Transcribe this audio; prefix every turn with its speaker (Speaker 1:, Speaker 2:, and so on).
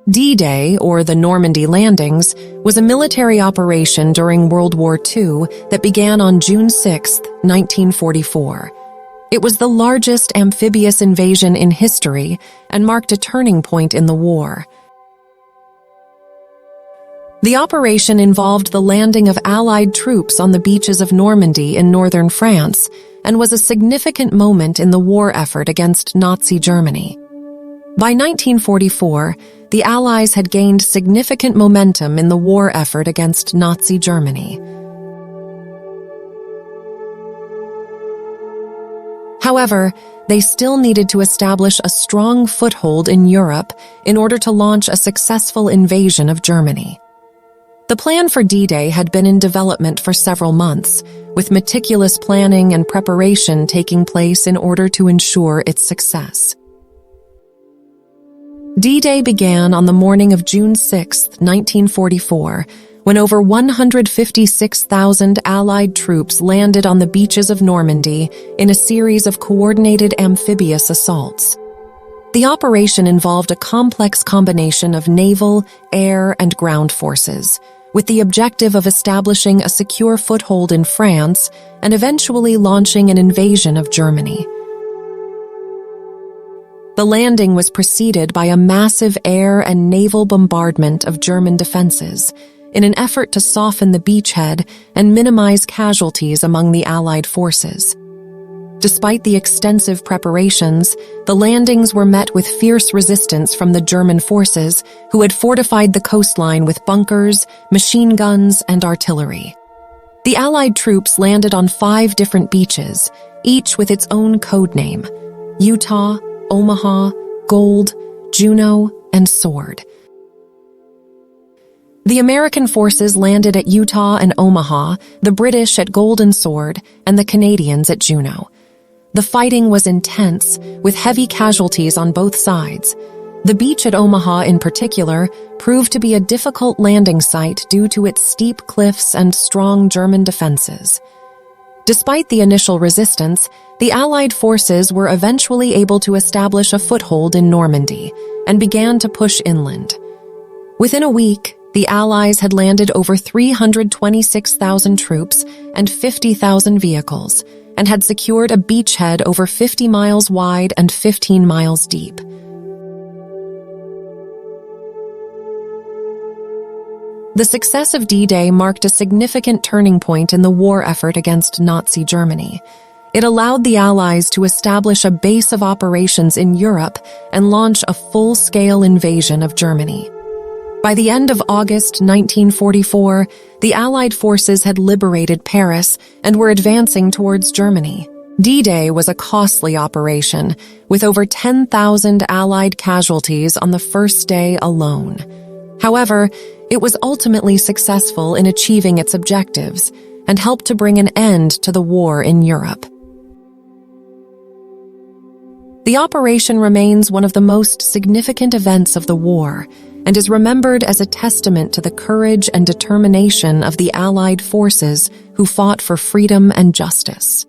Speaker 1: D-Day, or the Normandy landings, was a military operation during World War II that began on June 6, 1944. It was the largest amphibious invasion in history and marked a turning point in the war. The operation involved the landing of Allied troops on the beaches of Normandy in northern France and was a significant moment in the war effort against Nazi Germany. By 1944, the Allies had gained significant momentum in the war effort against Nazi Germany. However, they still needed to establish a strong foothold in Europe in order to launch a successful invasion of Germany. The plan for D-Day had been in development for several months, with meticulous planning and preparation taking place in order to ensure its success. D-Day began on the morning of June 6, 1944, when over 156,000 Allied troops landed on the beaches of Normandy in a series of coordinated amphibious assaults. The operation involved a complex combination of naval, air, and ground forces, with the objective of establishing a secure foothold in France and eventually launching an invasion of Germany. The landing was preceded by a massive air and naval bombardment of German defenses in an effort to soften the beachhead and minimize casualties among the Allied forces. Despite the extensive preparations, the landings were met with fierce resistance from the German forces, who had fortified the coastline with bunkers, machine guns, and artillery. The Allied troops landed on 5 different beaches, each with its own code name: Utah, Omaha, Gold, Juno, and Sword. The American forces landed at Utah and Omaha, the British at Gold and Sword, and the Canadians at Juno. The fighting was intense, with heavy casualties on both sides. The beach at Omaha, in particular, proved to be a difficult landing site due to its steep cliffs and strong German defenses. Despite the initial resistance, the Allied forces were eventually able to establish a foothold in Normandy and began to push inland. Within a week, the Allies had landed over 326,000 troops and 50,000 vehicles, and had secured a beachhead over 50 miles wide and 15 miles deep. The success of D-Day marked a significant turning point in the war effort against Nazi Germany. It allowed the Allies to establish a base of operations in Europe and launch a full-scale invasion of Germany. By the end of August 1944, the Allied forces had liberated Paris and were advancing towards Germany. D-Day was a costly operation, with over 10,000 Allied casualties on the first day alone. However, it was ultimately successful in achieving its objectives and helped to bring an end to the war in Europe. The operation remains one of the most significant events of the war and is remembered as a testament to the courage and determination of the Allied forces who fought for freedom and justice.